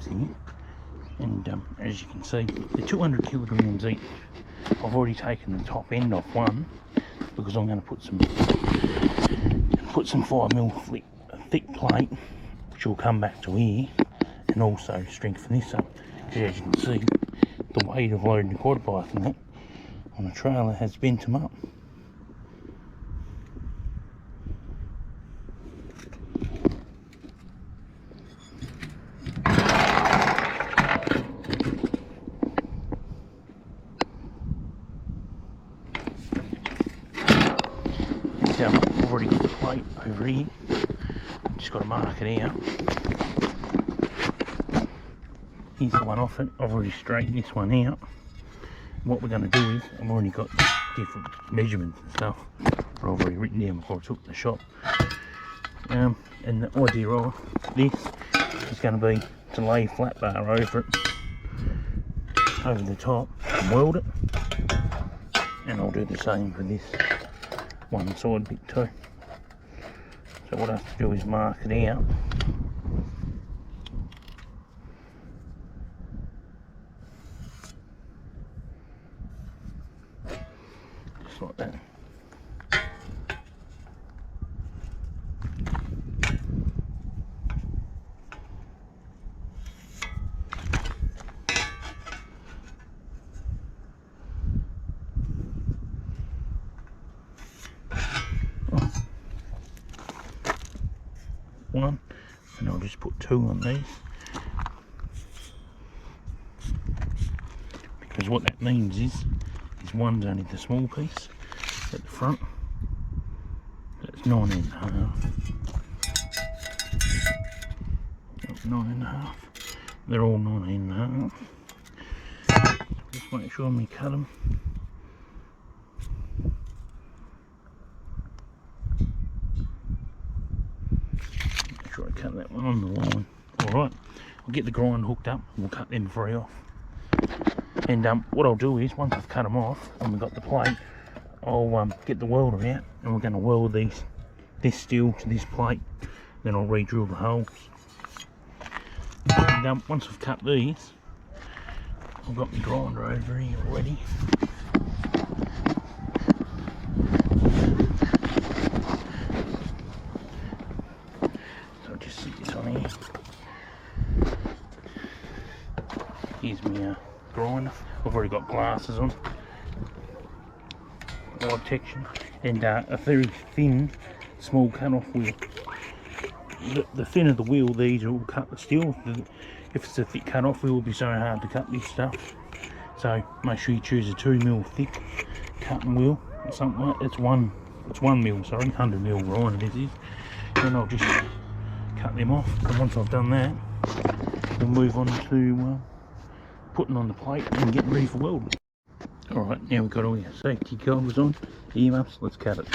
here, and as you can see, they're 200 kilograms each. I've already taken the top end off one because I'm going to put some 5mm thick plate, which will come back to here, and also strengthen this up. Because as you can see, the weight of loading the quad bike and that on a trailer has bent them up. I've already got the plate over here, just got to mark it out. Here's the one off it. I've already straightened this one out. What we're going to do is, I've already got different measurements and stuff that I've already written down before I took the shop. And the idea of this is going to be to lay a flat bar over it, over the top, and weld it. And I'll do the same for this one side bit too. So what I have to do is mark it out. Just like that. One, and I'll just put two on these, because what that means is one's only the small piece at the front. That's 9.5. That's 9.5. They're all 9.5. Just make sure we cut them. I cut that one on the line. Alright, I'll get the grind hooked up and we'll cut them three off. And what I'll do is, once I've cut them off and we've got the plate, I'll get the welder out and we're going to weld this steel to this plate. Then I'll re-drill the holes. And once I've cut these, I've got my grinder over here already. Just stick this on here. Here's my grinder. I've already got glasses on, eye protection, and a very thin, small cut-off wheel. The thinner the wheel, the easier it will cut the steel. If it's a thick cut-off wheel, it will be so hard to cut this stuff. So make sure you choose a 2mm thick cutting wheel or something like that. It's 1mm, sorry, 100mm grinder this is. Then I'll just cut them off, and once I've done that, we'll move on to putting on the plate and getting ready for welding. Alright, now we've got all our safety goggles on, earmuffs, let's cut it.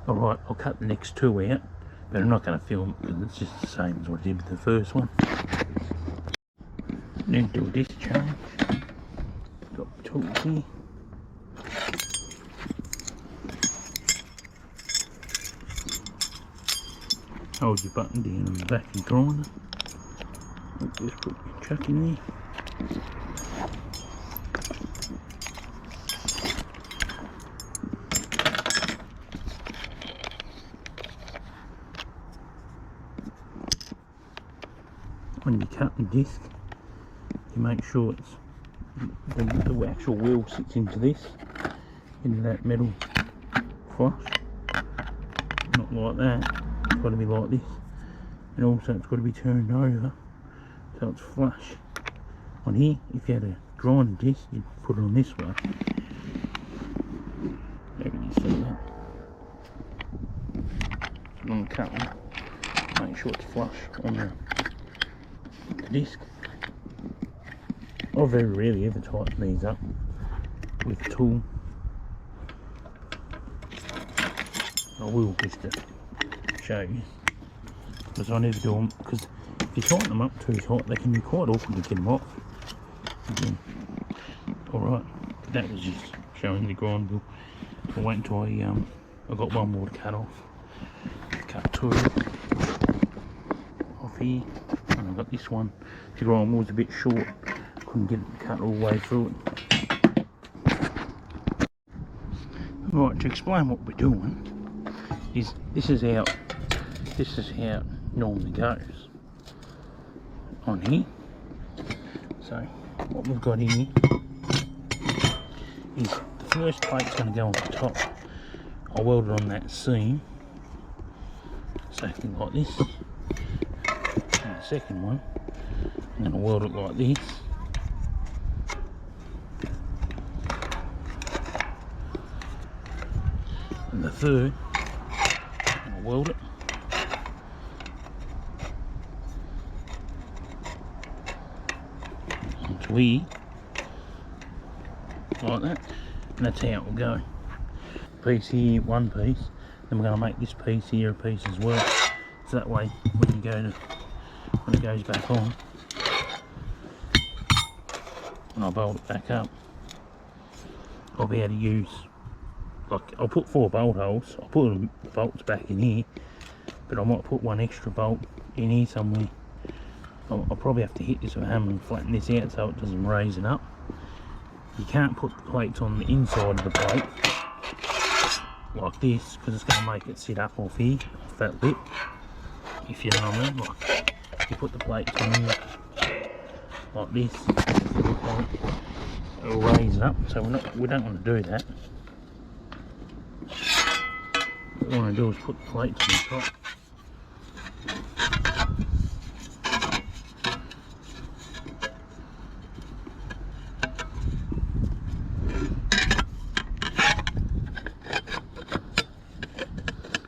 Alright, I'll cut the next two out, but I'm not going to film it because it's just the same as what I did with the first one. Then do a discharge. Got the tools here. Hold your button down on the back of your grinder. Just put your chuck in there. When you cut the disc, you make sure it's the actual wheel sits into that metal flush, not like that. It's got to be like this, and also it's got to be turned over so it's flush. On here, if you had a grinder disc, you'd put it on this way. Maybe you see that. So on the cut one, make sure it's flush on the disc. I very rarely ever tighten these up with a tool. I will just to show you, because I never do them, because if you tighten them up too tight they can be quite awkward to get them off. Again. Alright, that was just showing the grind wheel. I'll wait until I got one more to cut off. Cut two off here, and I've got this one. The grind wheel was a bit short, couldn't get it cut all the way through it. Right, to explain what we're doing is this is how it normally goes on here. So what we've got here is the first plate's going to go on the top. I'll weld it on that seam, something like this. And the second one, I'm going to weld it like this. And the third, I'll weld it onto here, like that, and that's how it will go. Piece here, one piece, then we're going to make this piece here a piece as well, so that way when it goes back on, and I bolt it back up, I'll be able to use, like, I'll put 4 bolt holes. I'll put the bolts back in here, but I might put one extra bolt in here somewhere. I'll probably have to hit this with a hammer and flatten this out so it doesn't raise it up. You can't put the plates on the inside of the plate like this, because it's going to make it sit up off here, off that lip, if you know what I mean. Like, you put the plates on here like this, it'll raise it up, so we don't want to do that. What we want to do is put the plates on the top.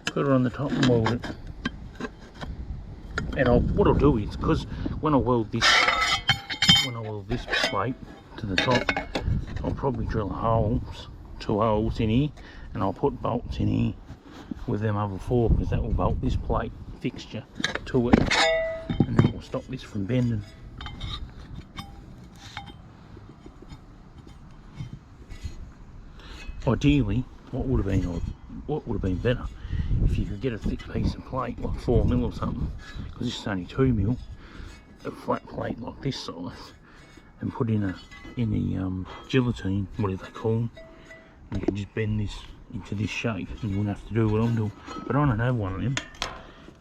Put it on the top and weld it. And what I'll do is, because when I weld this plate to the top, I'll probably drill holes, 2 holes in here, and I'll put bolts in here with them other 4, because that will bolt this plate fixture to it, and then it will stop this from bending. Ideally, what would have been better if you could get a thick piece of plate, like 4mm or something, because this is only 2mm, a flat plate like this size, and put in the gelatine, whatever they call them, and you can just bend this into this shape, and you wouldn't have to do what I'm doing. But I don't have one of them,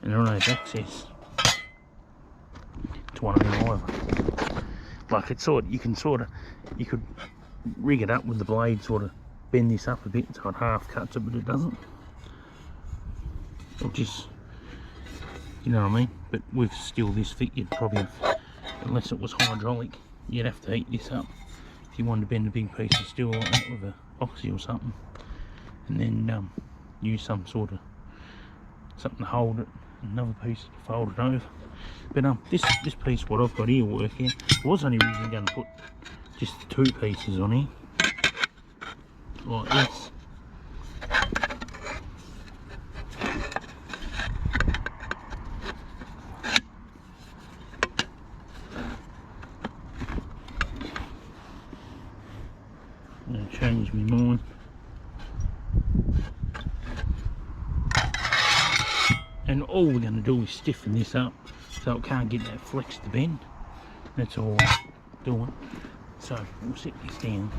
and I don't have access to one of them either. Like, it's you could rig it up with the blade, sort of bend this up a bit so it half cuts it, but it doesn't. Or just, you know what I mean? But with steel this thick, you'd probably have, unless it was hydraulic, you'd have to heat this up if you wanted to bend a big piece of steel like that with a oxy or something, and then use some sort of something to hold it, another piece to fold it over. But this piece what I've got here working, I was only originally going to put just 2 pieces on here like this. I'm going to change my mind. And all we're going to do is stiffen this up so it can't get that flex to bend. That's all I'm doing. So we'll set this down.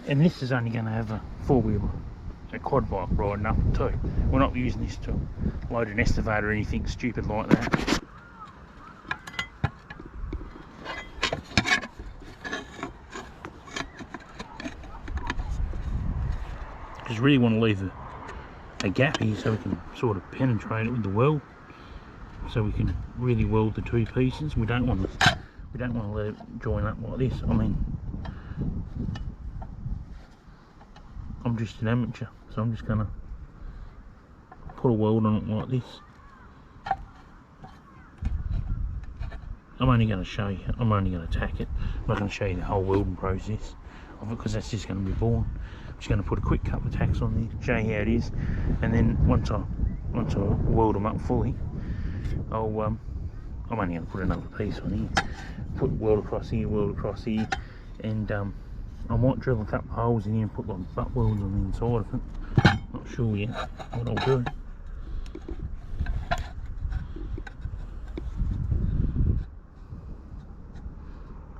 And this is only going to have a four-wheeler, a quad bike riding up too. We're not using this to load an excavator or anything stupid like that. Just really want to leave a gap here so we can sort of penetrate it with the weld, so we can really weld the two pieces. We don't want to let it join up like this. I mean, I'm just an amateur, so I'm just gonna put a weld on it like this. I'm only going to show you, I'm only going to tack it. I'm not going to show you the whole welding process of it, because that's just going to be boring. I'm just going to put a quick couple of tacks on there, show you how it is, and then once I weld them up fully, I'm only going to put another piece on here, put weld across here, and I might drill a couple of holes in here and put like butt welds on the inside of it. Not sure yet what I'll do.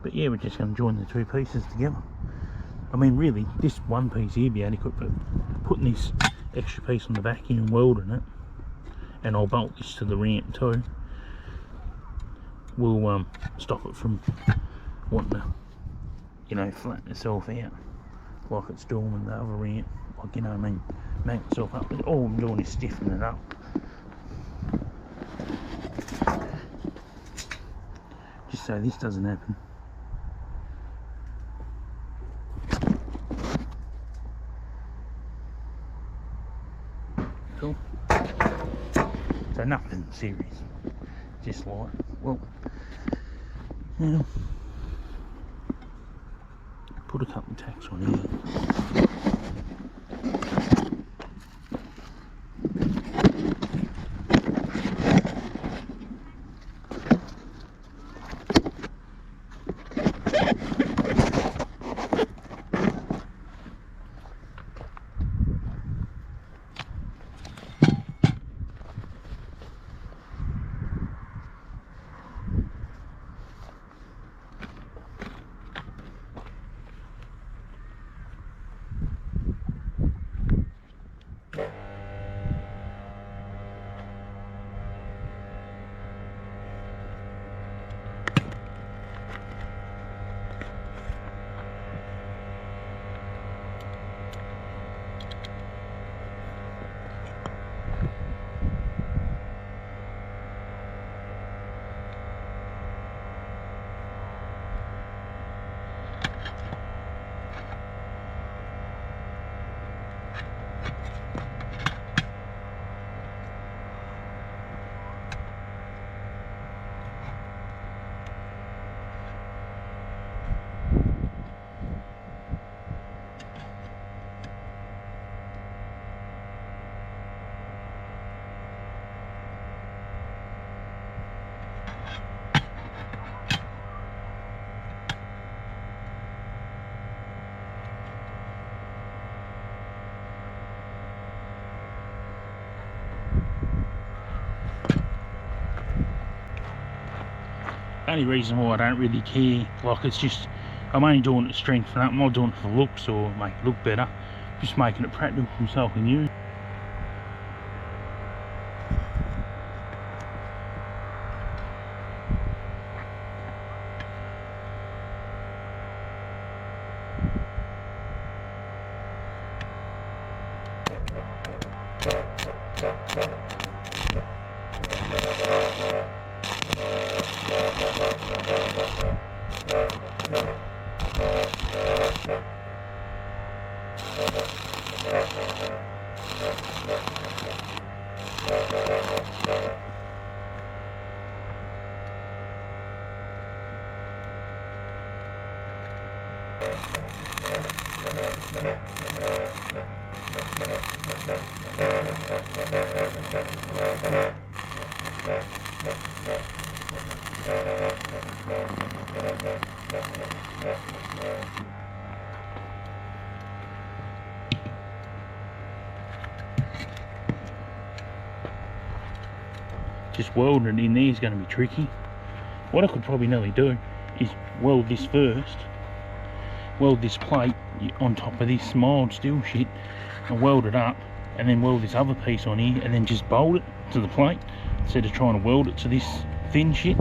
But yeah, we're just going to join the two pieces together. I mean, really, this one piece here be adequate, but putting this extra piece on the back here and welding it, and I'll bolt this to the ramp too, will stop it from wanting to, you know, flatten itself out like it's doing with the other ramp. Like, you know what I mean, make itself up. All I'm doing is stiffening it up. Just so this doesn't happen. Cool. So nothing serious. Just like, well, you know, put a couple of tacks on here. Only reason why I don't really care, like, it's just, I'm only doing it to strengthen up. I'm not doing it for looks or make it look better, just making it practical so I can use. Just welding it in there is going to be tricky. What I could probably nearly do is weld this first, weld this plate on top of this mild steel shit and weld it up, and then weld this other piece on here and then just bolt it to the plate instead of trying to weld it to this thin shit.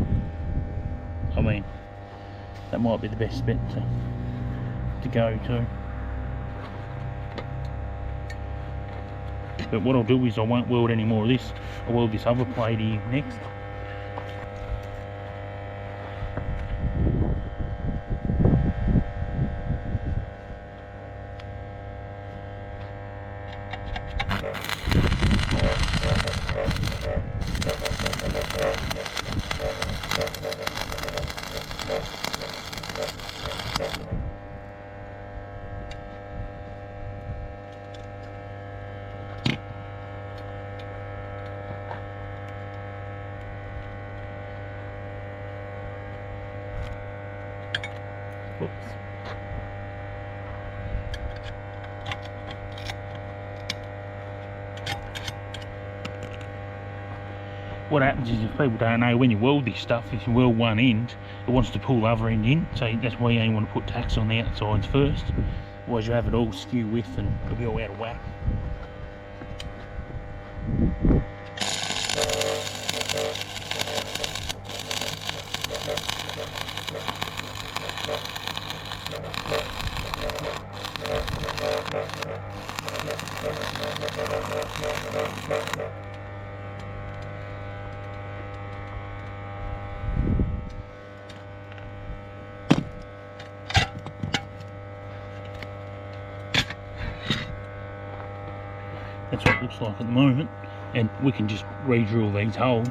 I mean, that might be the best bet to go to. But what I'll do is I won't weld any more of this. I'll weld this other plate here next. Whoops. What happens is, if people don't know, when you weld this stuff, if you weld one end, it wants to pull the other end in, so that's why you only want to put tacks on the outsides first, otherwise you have it all skew width and it'll be all out of whack. That's what it looks like at the moment, and we can just re-drill these holes.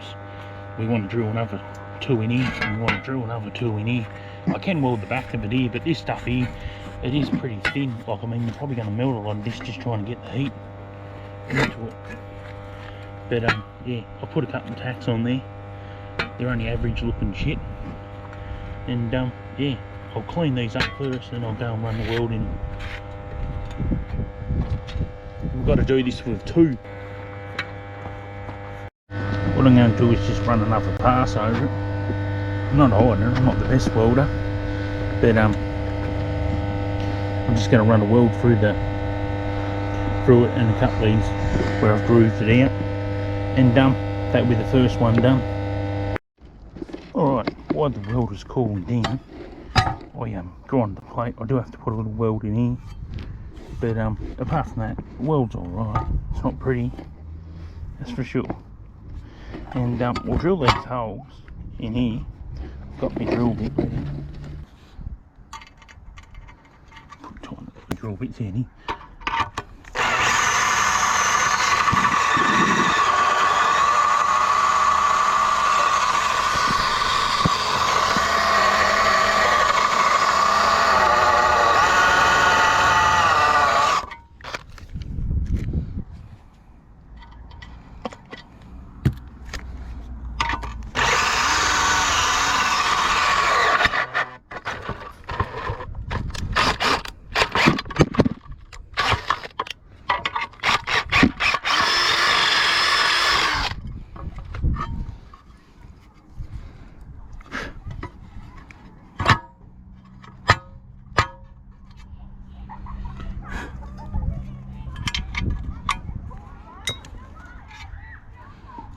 We want to drill another 2 in here, and we want to drill another 2 in here. I can weld the back of it here, but this stuff here, it is pretty thin. Like, I mean, you're probably going to melt a lot of this just trying to get the heat into it. But yeah, I'll put a couple of tacks on there. They're only average looking shit. And yeah, I'll clean these up first, and I'll go and run the weld in. We've got to do this with 2. What I'm going to do is just run another pass over it. I'm not hiding it, I'm not the best welder, but I'm just going to run a weld through it and a couple of these where I've grooved it out, and that'll be the first one done. Alright, while the weld is cooling down, I grind the plate. I do have to put a little weld in here, but apart from that, the weld's alright. It's not pretty, that's for sure. And we'll drill these holes in here. I've got my drill bit ready. Put tiny little drill bits in here.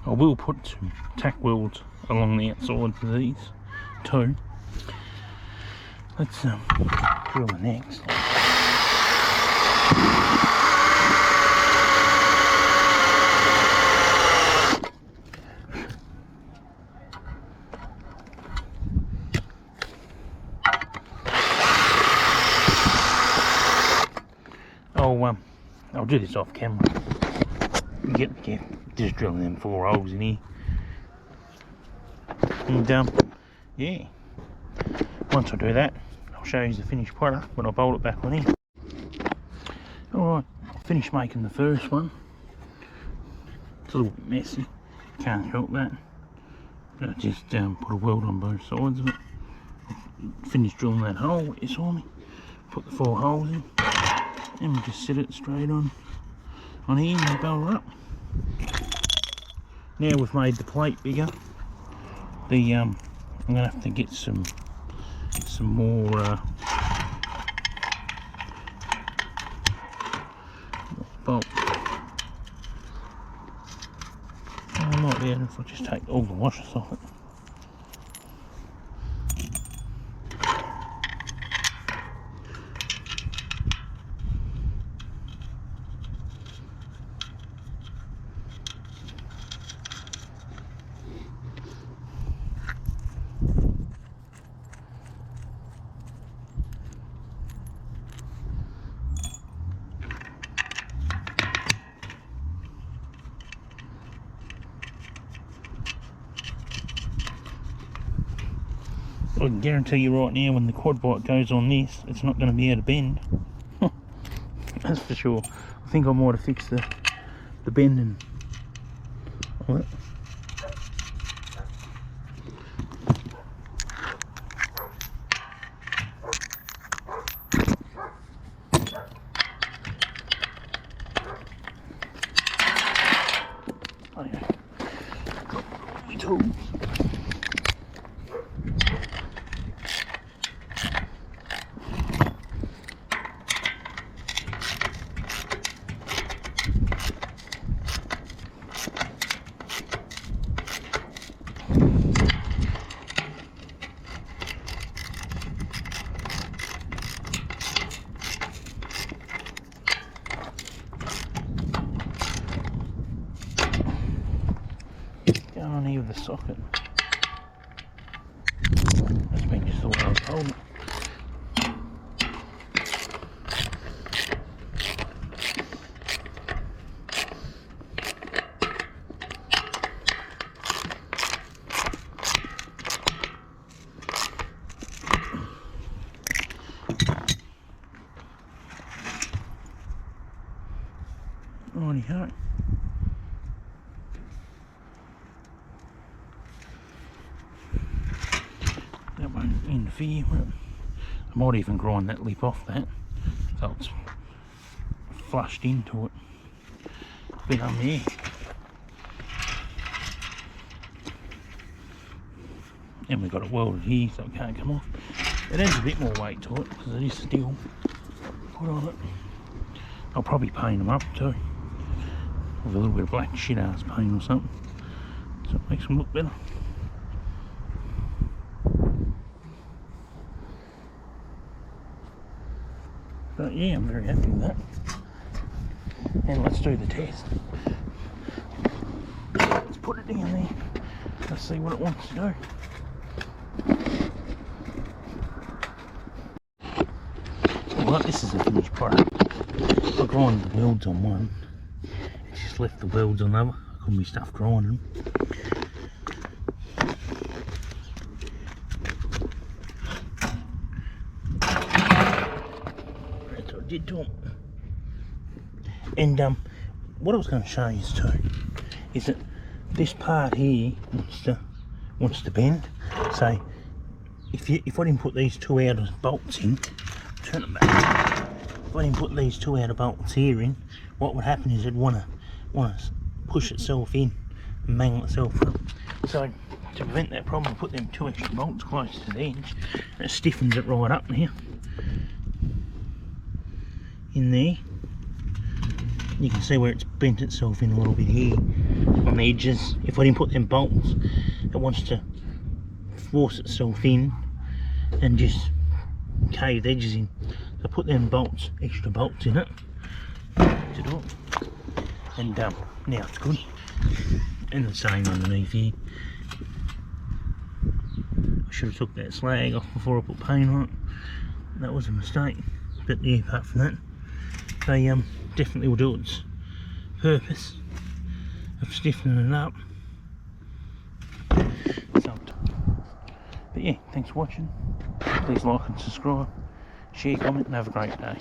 I will put some tack welds along the outsides of these too. Let's drill the next. I'll do this off camera. just drilling them 4 holes in here. And yeah, once I do that, I'll show you the finished product when I bolt it back on in. Alright, I finished making the first one. It's a little bit messy, can't help that. I just put a weld on both sides of it. Finished drilling that hole what you saw me. Put the 4 holes in, and we just set it straight on here and bolt it up. Now we've made the plate bigger. I'm gonna have to get some more bolt. I might be able if I just take all the washers off it. I can guarantee you right now, when the quad bike goes on this, it's not going to be able to bend. That's for sure. I think I might have fixed the bending on it. Oh yeah. Got my tools. Going on here with the socket. That's been just the way I was holding it. Righty-ho. That won't interfere with it. I might even grind that lip off that, so it's flushed into it. A bit on there. And we've got it welded here so it can't come off. It adds a bit more weight to it because it is steel put on it. I'll probably paint them up too, with a little bit of black shit ass paint or something, so it makes them look better. But yeah, I'm very happy with that. And let's do the test. Let's put it down there. Let's see what it wants to do. Alright, this is a finished product. I grind the welds on one. It's just left the welds on the other. I couldn't be stuffed grinding them. That's what I did to them. And what I was going to show you too is that this part here wants to bend. So if I didn't put these 2 outer bolts in, turn them back. If I didn't put these 2 outer bolts here in, what would happen is it'd want to push itself in and mangle itself up. So to prevent that problem, I put them 2 extra bolts close to the edge, and it stiffens it right up here. In there, you can see where it's bent itself in a little bit here on the edges. If I didn't put them bolts, it wants to force itself in and just cave the edges in. So I put them bolts, extra bolts in it to do it. And now it's good. And the same underneath here. I should have took that slag off before I put paint on it. That was a mistake. But yeah, apart from that, they definitely will do its purpose. of stiffening it up. So, but yeah, thanks for watching. Please like and subscribe, share, comment, and have a great day.